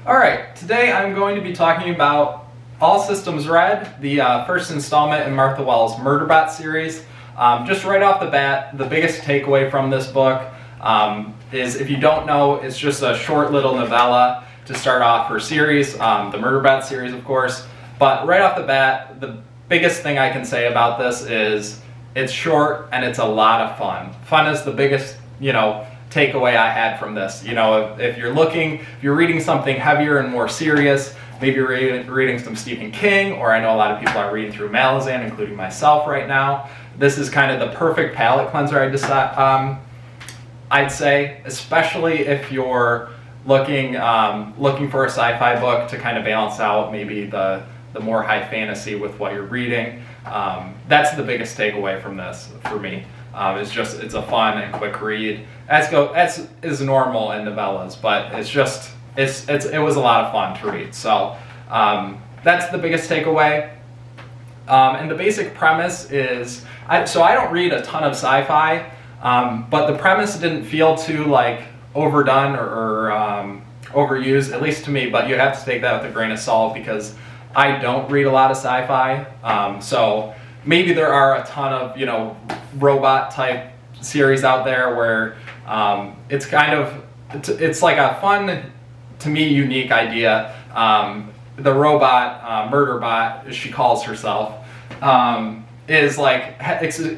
Alright, today I'm going to be talking about All Systems Red, the first installment in Martha Wells' Murderbot series. Just right off the bat, the biggest takeaway from this book is, if you don't know, it's just a short little novella to start off her series, the Murderbot series, of course. But right off the bat, the biggest thing I can say about this is it's short and it's a lot of fun. Fun is the biggest, takeaway I had from this. If you're reading something heavier and more serious, maybe you're reading some Stephen King, or I know a lot of people are reading through Malazan, including myself right now. This is kind of the perfect palate cleanser, I'd say, especially if you're looking for a sci-fi book to kind of balance out maybe the more high fantasy with what you're reading. That's the biggest takeaway from this for me. It's a fun and quick read, as is normal in novellas, but it was a lot of fun to read. So that's the biggest takeaway. And the basic premise is, I don't read a ton of sci-fi, but the premise didn't feel too overdone or overused, at least to me. But you have to take that with a grain of salt, because I don't read a lot of sci-fi. So maybe there are a ton of robot type series out there where it's like a fun, to me, unique idea. The robot, Murderbot, as she calls herself, is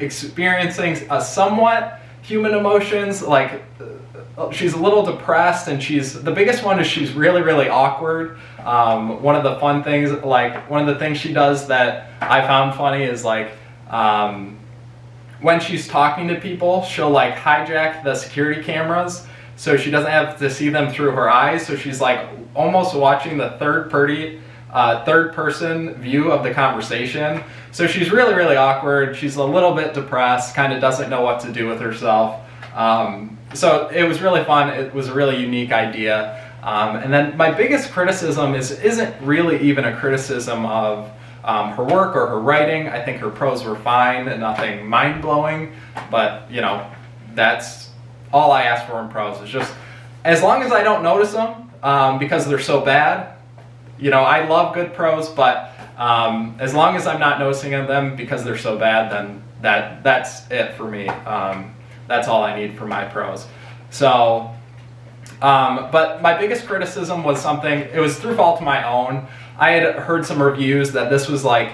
experiencing a somewhat human emotions. She's a little depressed, and the biggest one is she's really, really awkward. One of the fun things, one of the things she does that I found funny is when she's talking to people, she'll hijack the security cameras so she doesn't have to see them through her eyes. So she's almost watching the third person view of the conversation. So she's really, really awkward. She's a little bit depressed, kind of doesn't know what to do with herself. So it was really fun. It was a really unique idea. And then my biggest criticism isn't really even a criticism of her work or her writing. I think her prose were fine and nothing mind-blowing, but that's all I ask for in prose. It's just, as long as I don't notice them, because they're so bad. I love good prose, but as long as I'm not noticing them because they're so bad, then that's it for me. That's all I need for my prose. So, but my biggest criticism was it was through fault of my own. I had heard some reviews that this was one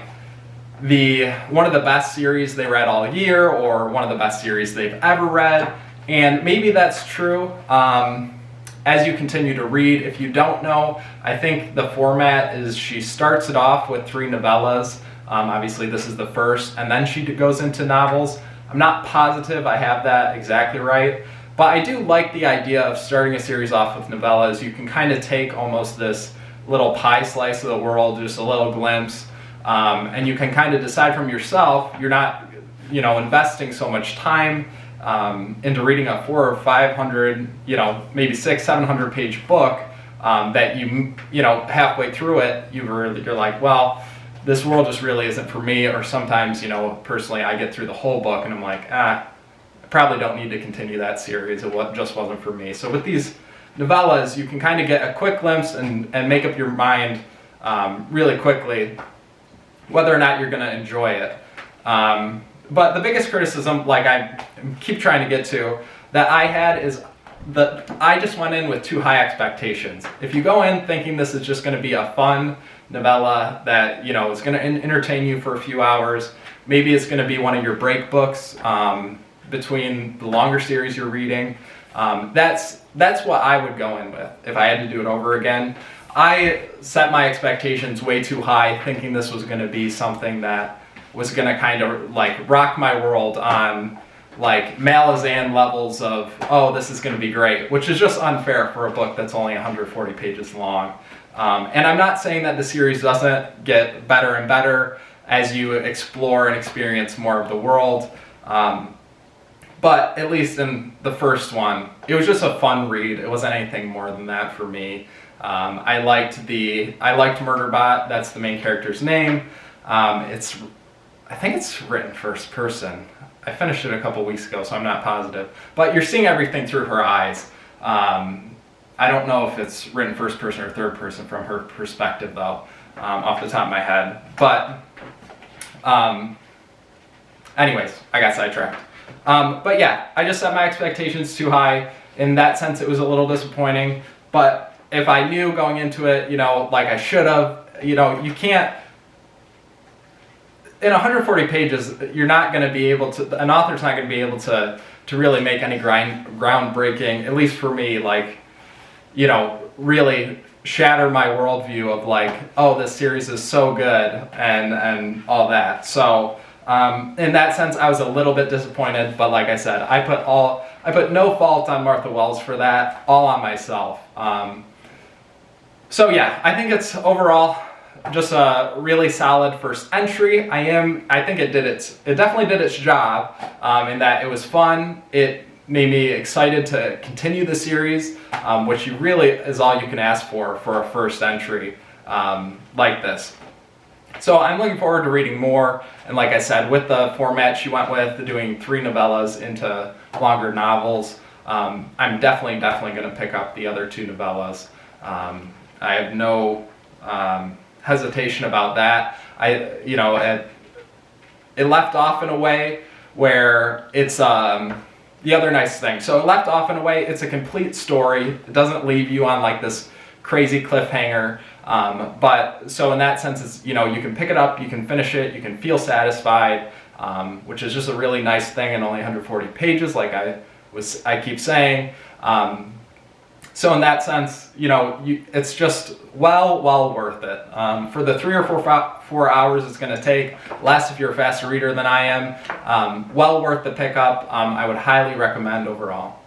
of the best series they read all year, or one of the best series they've ever read. And maybe that's true. As you continue to read, if you don't know, I think the format is she starts it off with 3 novellas. Obviously this is the first, and then she goes into novels. I'm not positive I have that exactly right, but I do like the idea of starting a series off with novellas. You can kind of take almost this little pie slice of the world, just a little glimpse, and you can kind of decide from yourself. You're not, investing so much time into reading a 400 or 500, maybe 600-700 page book that halfway through it, you're like, well, this world just really isn't for me. Or sometimes, personally, I get through the whole book and I'm like, I probably don't need to continue that series. It just wasn't for me. So with these novellas, you can kind of get a quick glimpse and make up your mind really quickly whether or not you're going to enjoy it. But the biggest criticism, I keep trying to get to, that I had is that I just went in with too high expectations. If you go in thinking this is just going to be a fun novella that is going to entertain you for a few hours, maybe it's going to be one of your break books between the longer series you're reading. That's what I would go in with if I had to do it over again. I set my expectations way too high, thinking this was going to be something that was going to kind of rock my world on Malazan levels of, oh, this is going to be great, which is just unfair for a book that's only 140 pages long. And I'm not saying that the series doesn't get better and better as you explore and experience more of the world. But at least in the first one, it was just a fun read. It wasn't anything more than that for me. I liked Murderbot. That's the main character's name. I think it's written first person. I finished it a couple weeks ago, so I'm not positive. But you're seeing everything through her eyes. I don't know if it's written first person or third person from her perspective, though, off the top of my head. But anyways, I got sidetracked. But yeah, I just set my expectations too high. In that sense, it was a little disappointing. But if I knew going into it, like I should have, you can't. In 140 pages, you're not going to be able to. An author's not going to be able to really make any groundbreaking. At least for me, like, really shatter my worldview of like, oh, this series is so good and all that. So in that sense, I was a little bit disappointed, but like I said, I put no fault on Martha Wells for that, all on myself. So yeah, I think it's overall just a really solid first entry. I think it definitely did its job, in that it was fun. It made me excited to continue the series, which really is all you can ask for a first entry like this. So I'm looking forward to reading more, and like I said, with the format she went with, doing 3 novellas into longer novels, I'm definitely going to pick up the other 2 novellas. I have no hesitation about that. It left off in a way where it's the other nice thing. So it left off in a way, it's a complete story. It doesn't leave you on like this crazy cliffhanger. But so in that sense, it's, you can pick it up, you can finish it, you can feel satisfied, which is just a really nice thing in only 140 pages, like I keep saying. So in that sense, it's just well worth it. For the 3 or 4 hours it's going to take, less if you're a faster reader than I am, well worth the pickup. I would highly recommend overall.